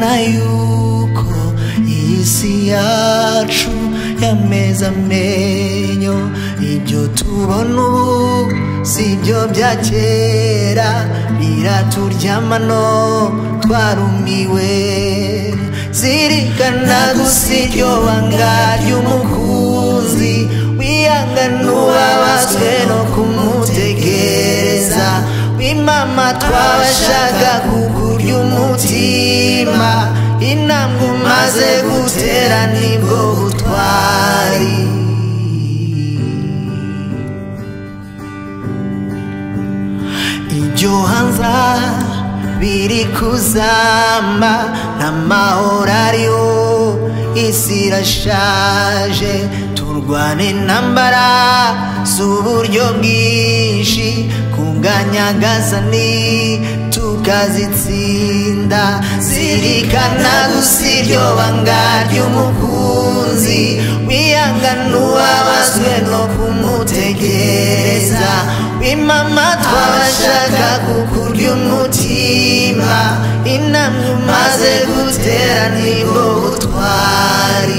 zirikana yuko isi yacu yameze amenyo ibyo tubona ubu sibyo bya kera biraturyamano twarumiwe zirikana gusa iryo banga ry'umukunzi wihangana ubabazwe no kumutegereza w'imama twabashaga kukurya umutima intambwe umaze gutera nibwo butwari ibyo hanze biri kuzamba n'amahoro ariho isi irashaje turwane intambara z'uburyo bwinshi kunganyagazani tukazitsinda zirikana gusa iryo banga ry'umukunzi wihangana ubabazwe no kumutegereza w'imama twabashaga kukurya umutima intambwe umaze gutera nibwo butwari